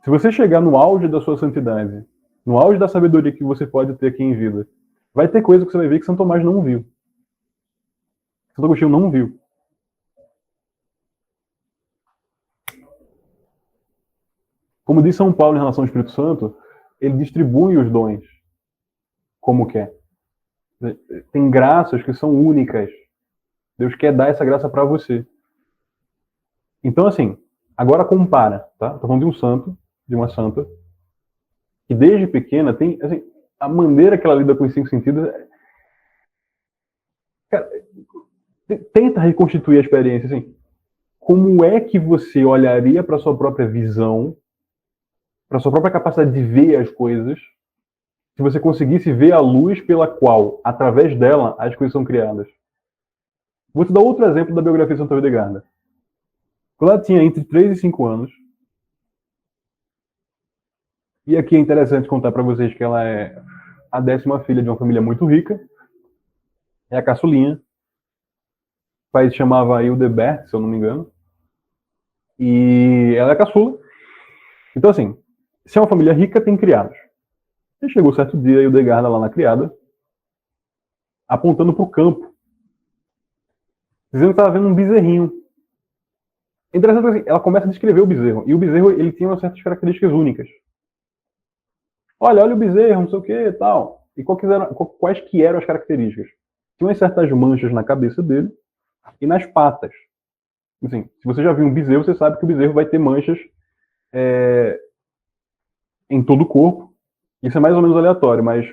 Se você chegar no auge da sua santidade, no auge da sabedoria que você pode ter aqui em vida, vai ter coisa que você vai ver que São Tomás não viu. Santo Agostinho não viu. Como diz São Paulo em relação ao Espírito Santo, ele distribui os dons como quer. Tem graças que são únicas. Deus quer dar essa graça para você. Então, assim, agora compara, tá? Tô falando de um santo, de uma santa, que desde pequena tem, assim, a maneira que ela lida com os 5 sentidos. Cara, tenta reconstituir a experiência, assim. Como é que você olharia para sua própria visão, para sua própria capacidade de ver as coisas, se você conseguisse ver a luz pela qual, através dela, as coisas são criadas? Vou te dar outro exemplo da biografia de Santa Hildegarda. Quando ela tinha entre 3 e 5 anos, e aqui é interessante contar para vocês que ela é a 10ª filha de uma família muito rica, é a caçulinha, o pai se chamava Hildebert, se eu não me engano, e ela é caçula. Então, assim, se é uma família rica, tem criados. E chegou certo dia, Hildegarda lá na criada, apontando para o campo, dizendo que estava vendo um bezerrinho. Interessante que assim, ela começa a descrever o bezerro, e o bezerro ele tinha umas certas características únicas. Olha o bezerro, não sei o que e tal. E quais que eram as características? Tinha umas certas manchas na cabeça dele e nas patas. Assim, se você já viu um bezerro, você sabe que o bezerro vai ter manchas em todo o corpo. Isso é mais ou menos aleatório, mas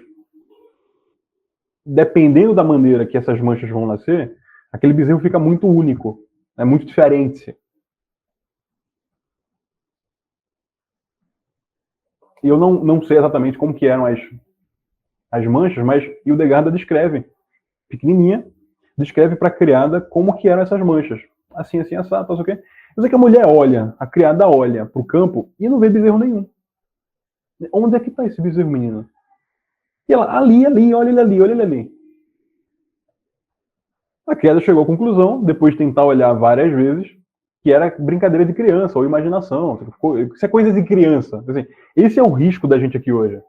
dependendo da maneira que essas manchas vão nascer, aquele bezerro fica muito único, é muito diferente. E eu não sei exatamente como que eram as manchas, mas Hildegarda descreve, pequenininha, descreve para a criada como que eram essas manchas. Assim, assim, assado, não sei o quê. Eu sei que a mulher olha, a criada olha para o campo e não vê bezerro nenhum. Onde é que está esse bezerro, menina? E ela, ali, olha ele ali, olha ele ali. A criada chegou à conclusão, depois de tentar olhar várias vezes, que era brincadeira de criança, ou imaginação. Isso é coisa de criança. Assim, esse é o risco da gente aqui hoje.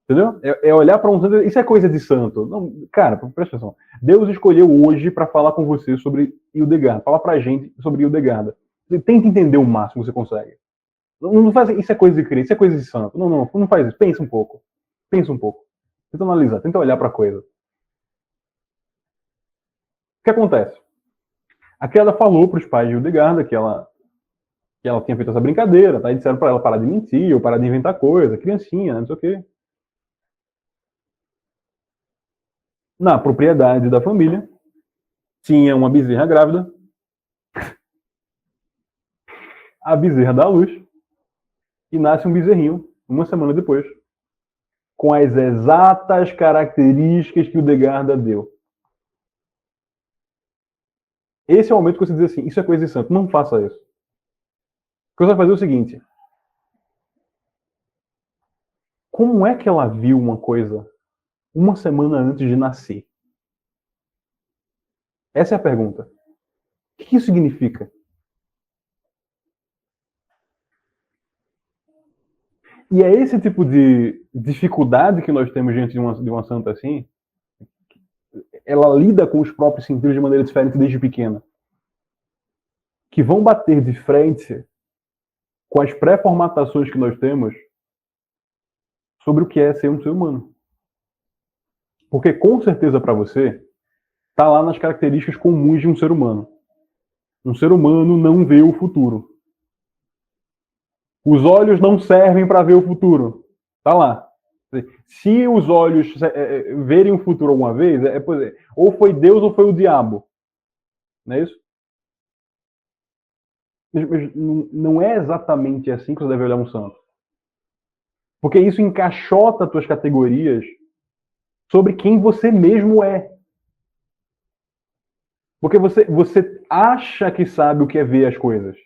Entendeu? É olhar para um santo. Isso é coisa de santo. Não, cara, presta atenção. Deus escolheu hoje para falar com você sobre Hildegarda. Falar pra gente sobre Hildegarda. Tenta entender o máximo que você consegue. Não faz isso é coisa de criança, isso é coisa de santo. Não faz isso. Pensa um pouco. Pensa um pouco. Tenta analisar, tenta olhar para a coisa. O que acontece? A criada falou para os pais de Hildegarda que ela tinha feito essa brincadeira, tá? E disseram para ela parar de mentir ou parar de inventar coisa, criancinha, né? Não sei o quê. Na propriedade da família, tinha uma bezerra grávida, a bezerra dá à luz, e nasce um bezerrinho, uma semana depois, com as exatas características que o Hildegarda deu. Esse é o momento que você diz assim, isso é coisa de santo, não faça isso. O que você vai fazer é o seguinte, como é que ela viu uma coisa uma semana antes de nascer? Essa é a pergunta. O que isso significa? E é esse tipo de dificuldade que nós temos diante de uma santa assim. Ela lida com os próprios sentidos de maneira diferente desde pequena. Que vão bater de frente com as pré-formatações que nós temos sobre o que é ser um ser humano. Porque com certeza para você, está lá nas características comuns de um ser humano. Um ser humano não vê o futuro. Os olhos não servem para ver o futuro. Está lá. Se os olhos verem o futuro alguma vez, ou foi Deus ou foi o diabo. Não é isso? Mas não é exatamente assim que você deve olhar um santo. Porque isso encaixota as tuas categorias sobre quem você mesmo é. Porque você acha que sabe o que é ver as coisas.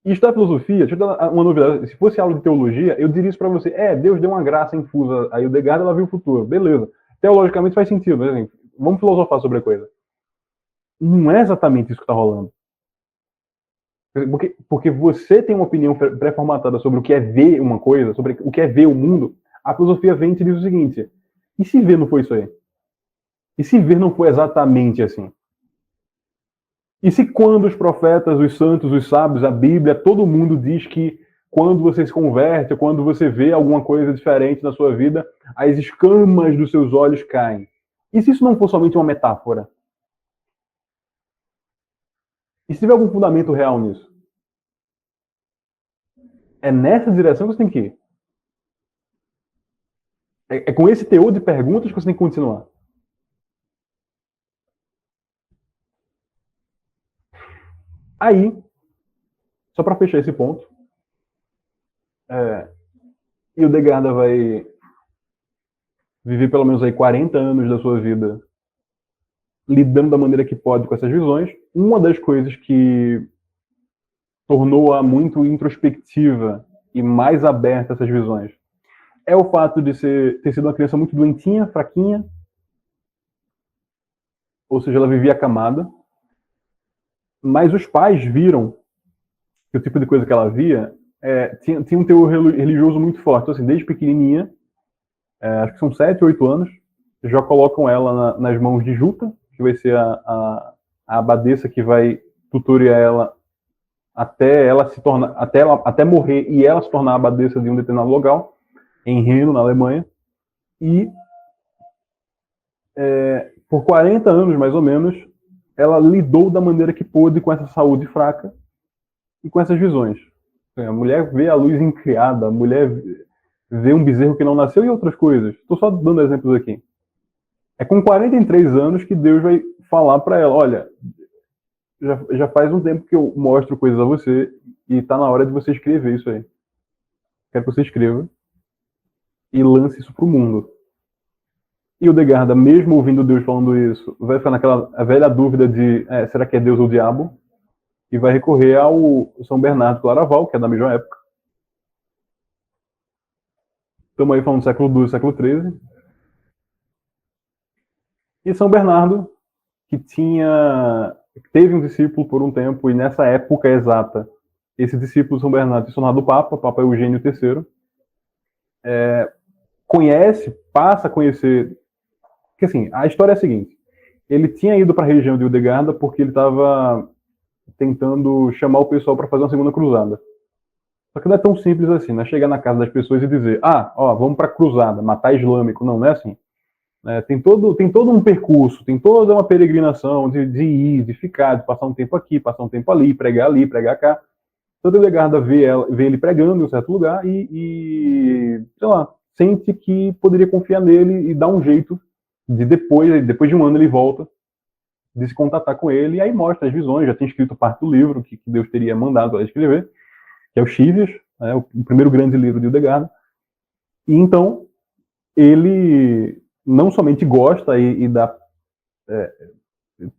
Isso da filosofia, deixa eu dar uma novidade. Se fosse aula de teologia, eu diria isso para você. Deus deu uma graça infusa a Hildegarda, ela viu o futuro. Beleza. Teologicamente faz sentido, mas assim, vamos filosofar sobre a coisa. Não é exatamente isso que está rolando. Porque você tem uma opinião pré-formatada sobre o que é ver uma coisa, sobre o que é ver o mundo. A filosofia vem e te diz o seguinte: e se ver não foi isso aí? E se ver não foi exatamente assim? E se quando os profetas, os santos, os sábios, a Bíblia, todo mundo diz que quando você se converte, quando você vê alguma coisa diferente na sua vida, as escamas dos seus olhos caem? E se isso não for somente uma metáfora? E se tiver algum fundamento real nisso? É nessa direção que você tem que ir. É com esse teor de perguntas que você tem que continuar. Aí, só para fechar esse ponto, Hildegarda vai viver pelo menos aí 40 anos da sua vida lidando da maneira que pode com essas visões. Uma das coisas que tornou-a muito introspectiva e mais aberta a essas visões é o fato de ter sido uma criança muito doentinha, fraquinha, ou seja, ela vivia acamada, mas os pais viram que o tipo de coisa que ela via tinha um teor religioso muito forte. Então, assim, desde pequenininha, acho que são 7, 8 anos, já colocam ela nas mãos de Juta, que vai ser a abadesa que vai tutorear ela até ela se tornar, até morrer e ela se tornar a abadesa de um determinado local, em Reno, na Alemanha. E por 40 anos, mais ou menos, ela lidou da maneira que pôde com essa saúde fraca e com essas visões. A mulher vê a luz incriada, a mulher vê um bezerro que não nasceu e outras coisas. Estou só dando exemplos aqui. É com 43 anos que Deus vai falar para ela: olha, já faz um tempo que eu mostro coisas a você e está na hora de você escrever isso aí. Quero que você escreva e lance isso para o mundo. E o Degarda, mesmo ouvindo Deus falando isso, vai ficar naquela velha dúvida de será que é Deus ou o diabo? E vai recorrer ao São Bernardo Claraval, que é da mesma época. Estamos aí falando do século XII, século XIII. E São Bernardo, que teve um discípulo por um tempo, e nessa época exata, esse discípulo de São Bernardo se tornado Papa Eugênio III, passa a conhecer. Porque assim, a história é a seguinte: ele tinha ido para a região de Hildegarda porque ele estava tentando chamar o pessoal para fazer uma segunda cruzada. Só que não é tão simples assim, não é chegar na casa das pessoas e dizer, vamos para a cruzada, matar islâmico. Não é assim. Tem todo um percurso, tem toda uma peregrinação de ir, de ficar, de passar um tempo aqui, passar um tempo ali, pregar cá. Toda delegada vê ele pregando em um certo lugar sei lá, sente que poderia confiar nele e dar um jeito de depois de um ano ele volta, de se contatar com ele, e aí mostra as visões, já tem escrito parte do livro que Deus teria mandado ela escrever, que é o Chivias, o primeiro grande livro de Hildegarda. E então, ele não somente gosta e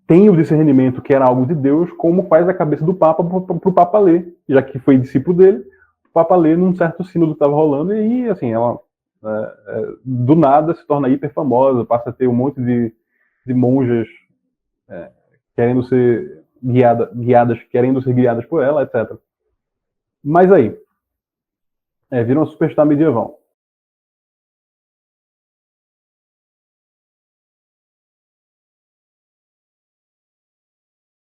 tem o discernimento que era algo de Deus, como faz a cabeça do Papa para o Papa ler, já que foi discípulo dele, o Papa ler num certo sínodo que estava rolando, e assim, ela do nada se torna hiper famosa, passa a ter um monte de monjas querendo ser querendo ser guiadas por ela, etc. Mas aí, vira uma superstar medieval.